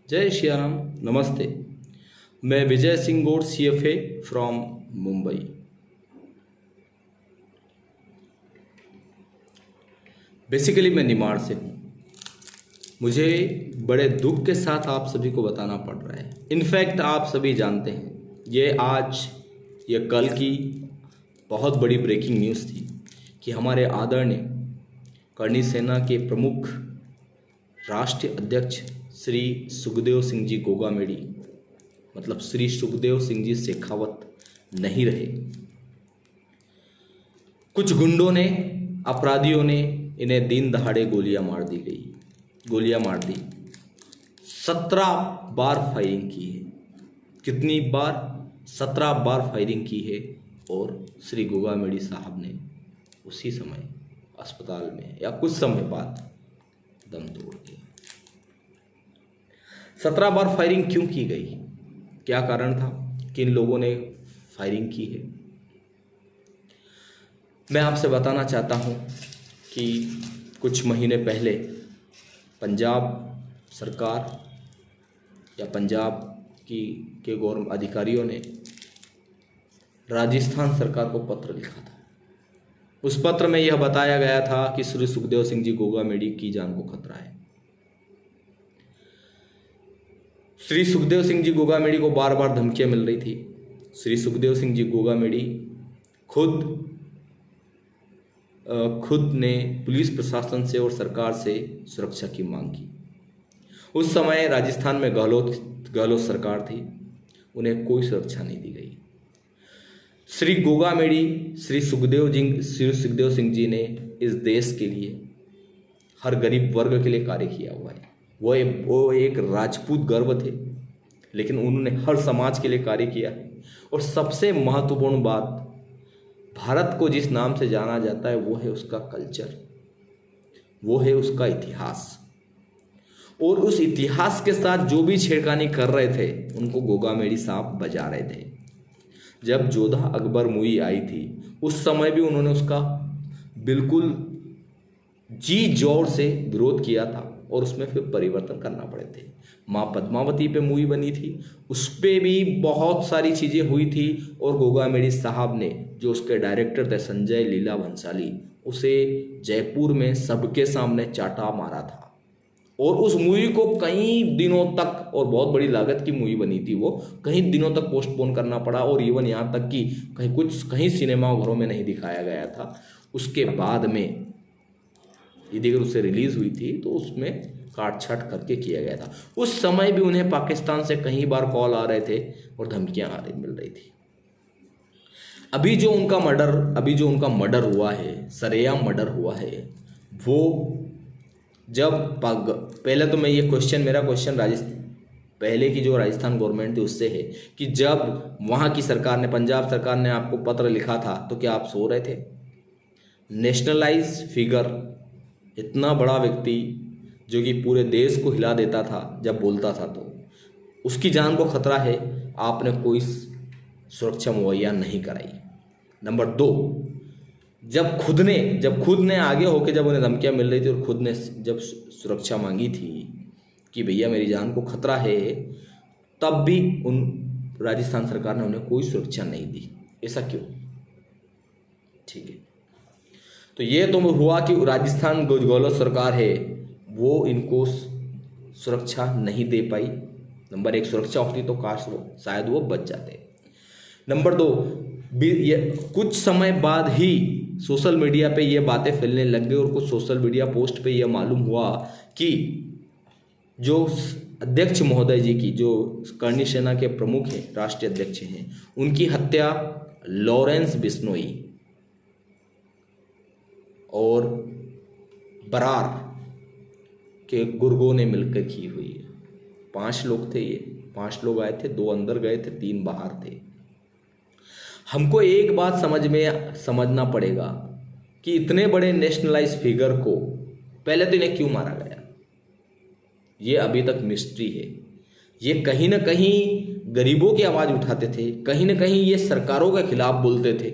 जय श्री राम। नमस्ते। मैं Vijay Singh Gaur, CFA from Mumbai. Basically मैं निमाड़ से हूँ। मुझे बड़े दुख के साथ आप सभी को बताना पड़ रहा है। इनफैक्ट आप सभी जानते हैं ये आज या कल की बहुत बड़ी ब्रेकिंग न्यूज़ थी कि हमारे आदरणीय करणी सेना के प्रमुख राष्ट्रीय अध्यक्ष श्री सुखदेव सिंह जी गोगामेडी, मतलब श्री सुखदेव सिंह जी शेखावत नहीं रहे। कुछ गुंडों ने, अपराधियों ने इन्हें दिन दहाड़े गोलियां मार दी। 17 बार फायरिंग की है। कितनी बार? 17 बार फायरिंग की है। और श्री गोगामेडी साहब ने उसी समय अस्पताल में या कुछ समय बाद दम तोड़ दिया। 17 बार फायरिंग क्यों की गई? क्या कारण था कि इन लोगों ने फायरिंग की है? मैं आपसे बताना चाहता हूं कि कुछ महीने पहले पंजाब सरकार या पंजाब के गवर्नमेंट अधिकारियों ने राजस्थान सरकार को पत्र लिखा था। उस पत्र में यह बताया गया था कि श्री सुखदेव सिंह जी गोगामेडी की जान को खतरा है। श्री सुखदेव सिंह जी गोगामेडी को बार बार धमकियां मिल रही थी। श्री सुखदेव सिंह जी गोगामेडी खुद ने पुलिस प्रशासन से और सरकार से सुरक्षा की मांग की। उस समय राजस्थान में गहलोत सरकार थी, उन्हें कोई सुरक्षा नहीं दी गई। श्री गोगामेडी, श्री सुखदेव सिंह जी ने इस देश के लिए, हर गरीब वर्ग के लिए कार्य किया हुआ है। वो एक राजपूत गर्व थे, लेकिन उन्होंने हर समाज के लिए कार्य किया है। और सबसे महत्वपूर्ण बात, भारत को जिस नाम से जाना जाता है वो है उसका कल्चर, वो है उसका इतिहास। और उस इतिहास के साथ जो भी छेड़खानी कर रहे थे उनको गोगामेडी साहब बजा रहे थे। जब जोधा अकबर मूवी आई थी उस समय भी उन्होंने उसका बिल्कुल जी जोर से विरोध किया था और उसमें फिर परिवर्तन करना पड़े थे। माँ पद्मावती पे मूवी बनी थी, उस पे भी बहुत सारी चीज़ें हुई थी और गोगामेडी साहब ने, जो उसके डायरेक्टर थे संजय लीला भंसाली, उसे जयपुर में सबके सामने चाटा मारा था। और उस मूवी को कई दिनों तक, और बहुत बड़ी लागत की मूवी बनी थी वो, कई दिनों तक पोस्टपोन करना पड़ा। और इवन यहाँ तक कि कहीं सिनेमा घरों में नहीं दिखाया गया था। उसके बाद में यदि अगर उससे रिलीज़ हुई थी तो उसमें काट छाट करके किया गया था। उस समय भी उन्हें पाकिस्तान से कई बार कॉल आ रहे थे और धमकियां मिल रही थी। अभी जो उनका मर्डर हुआ है, सरेआम मर्डर हुआ है, वो जब पहले तो मेरा क्वेश्चन पहले की जो राजस्थान गवर्नमेंट थी उससे है कि जब वहाँ की सरकार ने, पंजाब सरकार ने आपको पत्र लिखा था तो क्या आप सो रहे थे? नेशनलाइज फिगर, इतना बड़ा व्यक्ति जो कि पूरे देश को हिला देता था जब बोलता था, तो उसकी जान को खतरा है, आपने कोई सुरक्षा मुहैया नहीं कराई। नंबर 2, जब खुद ने आगे होके जब उन्हें धमकियां मिल रही थी और खुद ने जब सुरक्षा मांगी थी कि भैया मेरी जान को खतरा है, तब भी राजस्थान सरकार ने उन्हें कोई सुरक्षा नहीं दी। ऐसा क्यों? ठीक है, तो ये तो हुआ कि राजस्थान गहलोत सरकार है वो इनको सुरक्षा नहीं दे पाई। नंबर 1, सुरक्षा होती तो शायद वो बच जाते। नंबर 2, कुछ समय बाद ही सोशल मीडिया पे ये बातें फैलने लग गई और कुछ सोशल मीडिया पोस्ट पे ये मालूम हुआ कि जो अध्यक्ष महोदय जी की, जो करणी सेना के प्रमुख हैं, राष्ट्रीय अध्यक्ष हैं, उनकी हत्या लॉरेंस बिश्नोई और बरार के गुर्गों ने मिलकर की हुई है। 5 लोग थे ये, 5 लोग आए थे, 2 अंदर गए थे, 3 बाहर थे। हमको एक बात समझना पड़ेगा कि इतने बड़े नेशनलाइज फिगर को पहले तो इन्हें क्यों मारा गया, ये अभी तक मिस्ट्री है। ये कहीं ना कहीं गरीबों की आवाज़ उठाते थे, कहीं ना कहीं ये सरकारों के खिलाफ बोलते थे,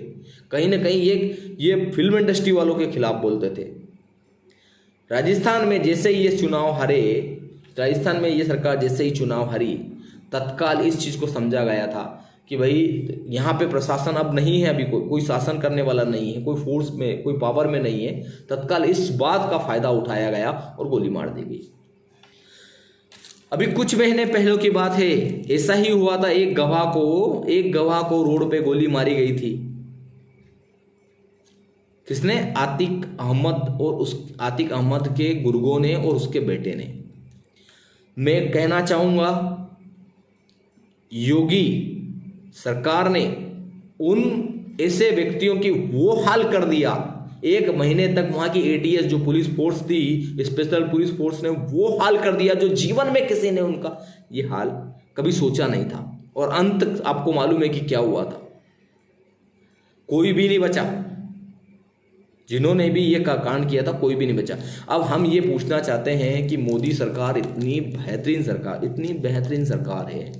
कहीं ना कहीं ये फिल्म इंडस्ट्री वालों के खिलाफ बोलते थे। राजस्थान में जैसे ही ये चुनाव हारे राजस्थान में ये सरकार जैसे ही चुनाव हारी, तत्काल इस चीज़ को समझा गया था कि भाई यहाँ पे प्रशासन अब नहीं है, अभी कोई शासन करने वाला नहीं है, कोई फोर्स में, कोई पावर में नहीं है। तत्काल इस बात का फायदा उठाया गया और गोली मार दी गई। अभी कुछ महीने पहले की बात है, ऐसा ही हुआ था। एक गवाह को रोड पे गोली मारी गई थी। किसने? आतिक अहमद, और उस आतिक अहमद के गुर्गों ने और उसके बेटे ने। मैं कहना चाहूंगा, योगी सरकार ने उन ऐसे व्यक्तियों की वो हाल कर दिया। एक महीने तक वहां की एटीएस जो पुलिस फोर्स थी, स्पेशल पुलिस फोर्स ने वो हाल कर दिया जो जीवन में किसी ने उनका ये हाल कभी सोचा नहीं था। और अंत आपको मालूम है कि क्या हुआ था? कोई भी नहीं बचा। जिन्होंने भी ये कांड किया था, कोई भी नहीं बचा। अब हम ये पूछना चाहते हैं कि मोदी सरकार इतनी बेहतरीन सरकार है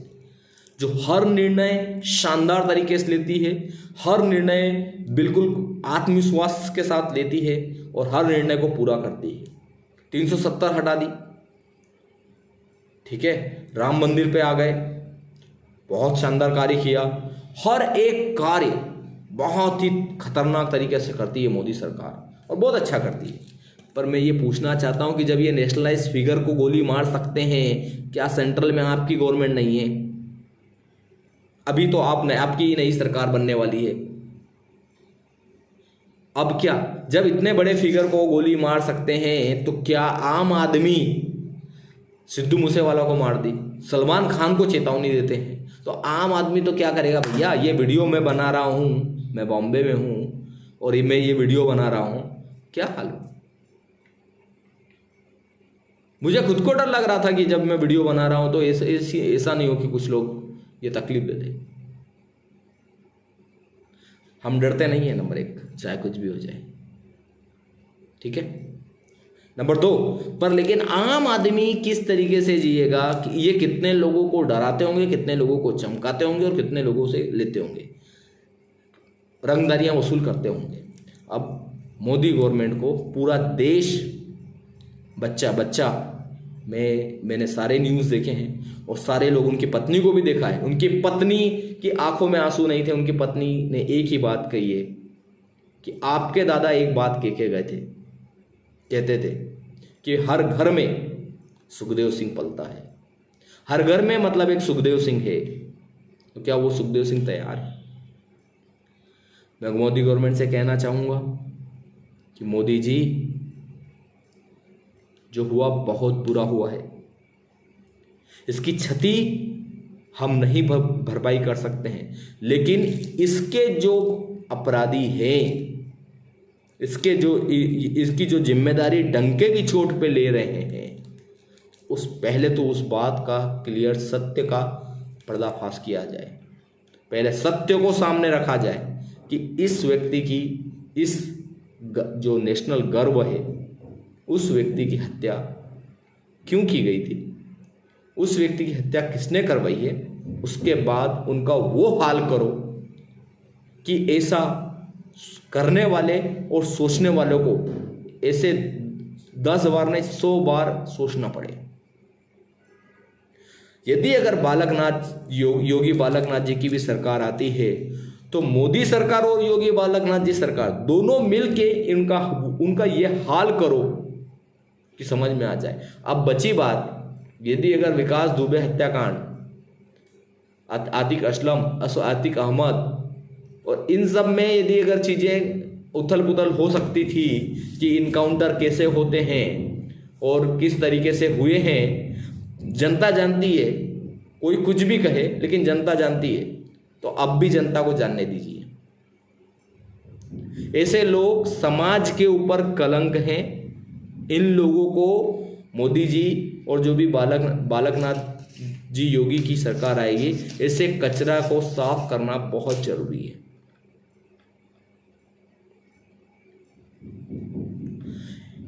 जो हर निर्णय शानदार तरीके से लेती है, हर निर्णय बिल्कुल आत्मविश्वास के साथ लेती है और हर निर्णय को पूरा करती है। 370 हटा दी, ठीक है, राम मंदिर पे आ गए, बहुत शानदार कार्य किया। हर एक कार्य बहुत ही खतरनाक तरीके से करती है मोदी सरकार और बहुत अच्छा करती है। पर मैं ये पूछना चाहता हूँ कि जब ये नेशनलाइज फिगर को गोली मार सकते हैं, क्या सेंट्रल में आपकी गवर्नमेंट नहीं है? अभी तो आपकी ही नई सरकार बनने वाली है। अब क्या, जब इतने बड़े फिगर को गोली मार सकते हैं तो क्या आम आदमी सिद्धू मूसेवाला को मार दी, सलमान खान को चेतावनी देते हैं, तो आम आदमी तो क्या करेगा? भैया ये वीडियो मैं बना रहा हूँ, मैं बॉम्बे में हूँ और मैं ये वीडियो बना रहा हूँ, क्या हाल हो? मुझे खुद को डर लग रहा था कि जब मैं वीडियो बना रहा हूँ तो ऐसा नहीं हो कि कुछ लोग ये तकलीफ दे दे। हम डरते नहीं है, नंबर 1, चाहे कुछ भी हो जाए, ठीक है। नंबर 2 पर लेकिन आम आदमी किस तरीके से जिएगा कि ये कितने लोगों को डराते होंगे, कितने लोगों को चमकाते होंगे और कितने लोगों से लेते होंगे, रंगदारियां वसूल करते होंगे। अब मोदी गवर्नमेंट को पूरा देश बच्चा मैंने सारे न्यूज़ देखे हैं और सारे लोग, उनकी पत्नी को भी देखा है, उनकी पत्नी की आंखों में आंसू नहीं थे। उनकी पत्नी ने एक ही बात कही है कि आपके दादा एक बात कहते थे कि हर घर में सुखदेव सिंह पलता है। हर घर में मतलब एक सुखदेव सिंह है, तो क्या वो सुखदेव सिंह तैयार है? मैं मोदी गवर्नमेंट से कहना चाहूँगा कि मोदी जी, जो हुआ बहुत बुरा हुआ है, इसकी क्षति हम नहीं भरपाई कर सकते हैं, लेकिन इसके जो अपराधी हैं, इसकी जो जिम्मेदारी डंके की चोट पे ले रहे हैं, पहले तो उस बात का क्लियर सत्य का पर्दाफाश किया जाए। पहले सत्य को सामने रखा जाए कि इस व्यक्ति की, इस जो नेशनल गर्व है, उस व्यक्ति की हत्या क्यों की गई थी, उस व्यक्ति की हत्या किसने करवाई है। उसके बाद उनका वो हाल करो कि ऐसा करने वाले और सोचने वालों को ऐसे 10 बार नहीं 100 बार सोचना पड़े। यदि अगर योगी बालकनाथ जी की भी सरकार आती है तो मोदी सरकार और योगी बालकनाथ जी सरकार दोनों मिलके उनका ये हाल करो कि समझ में आ जाए। अब बची बात, यदि अगर विकास दुबे हत्याकांड, आतिक अहमद और इन सब में यदि अगर चीज़ें उथल पुथल हो सकती थी कि इनकाउंटर कैसे होते हैं और किस तरीके से हुए हैं, जनता जानती है। कोई कुछ भी कहे लेकिन जनता जानती है, तो अब भी जनता को जानने दीजिए। ऐसे लोग समाज के ऊपर कलंक हैं। इन लोगों को मोदी जी और जो भी बालकनाथ जी योगी की सरकार आएगी, ऐसे कचरा को साफ करना बहुत जरूरी है।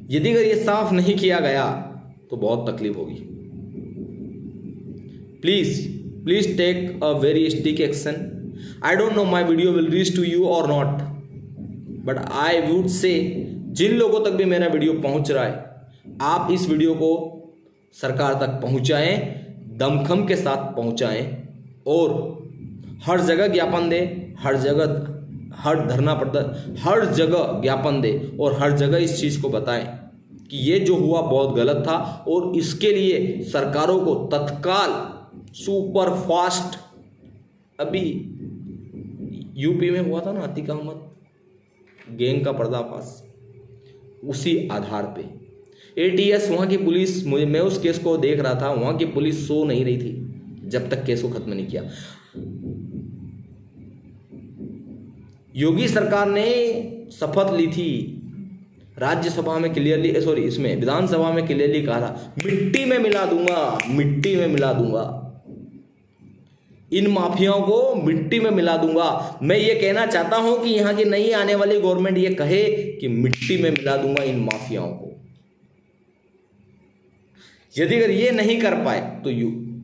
यदि अगर ये साफ नहीं किया गया तो बहुत तकलीफ होगी। Please take a very strict action. I don't know my video will reach to you और not, but I would say जिन लोगों तक भी मेरा वीडियो पहुंच रहा है, आप इस वीडियो को सरकार तक पहुंचाएं, दमखम के साथ पहुंचाएं और हर जगह ज्ञापन दें, हर जगह हर धरना प्रदर्शन हर जगह ज्ञापन दें और हर जगह इस चीज़ को बताएं कि ये जो हुआ बहुत गलत था और इसके लिए सरकारों को तत्काल सुपर फास्ट, अभी यूपी में हुआ था ना अतीक अहमद गैंग का पर्दाफाश, उसी आधार पे एटीएस वहाँ की पुलिस, मैं उस केस को देख रहा था, वहाँ की पुलिस सो नहीं रही थी जब तक केस को खत्म नहीं किया। योगी सरकार ने शपथ ली थी, राज्यसभा में क्लियरली, सॉरी इसमें विधानसभा में क्लियरली कहा था, मिट्टी में मिला दूंगा, मिट्टी में मिला दूंगा, इन माफियाओं को मिट्टी में मिला दूंगा। मैं ये कहना चाहता हूं कि यहाँ की नई आने वाली गवर्नमेंट ये कहे कि मिट्टी में मिला दूंगा इन माफियाओं को। यदि अगर ये नहीं कर पाए तो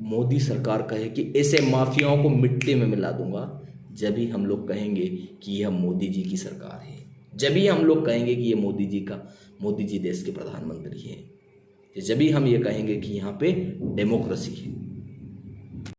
मोदी सरकार कहे कि ऐसे माफियाओं को मिट्टी में मिला दूंगा, जब ही हम लोग कहेंगे कि यह मोदी जी की सरकार है, जब ही हम लोग कहेंगे कि ये मोदी जी देश के प्रधानमंत्री हैं, जब ही हम ये कहेंगे कि यहाँ पे डेमोक्रेसी है।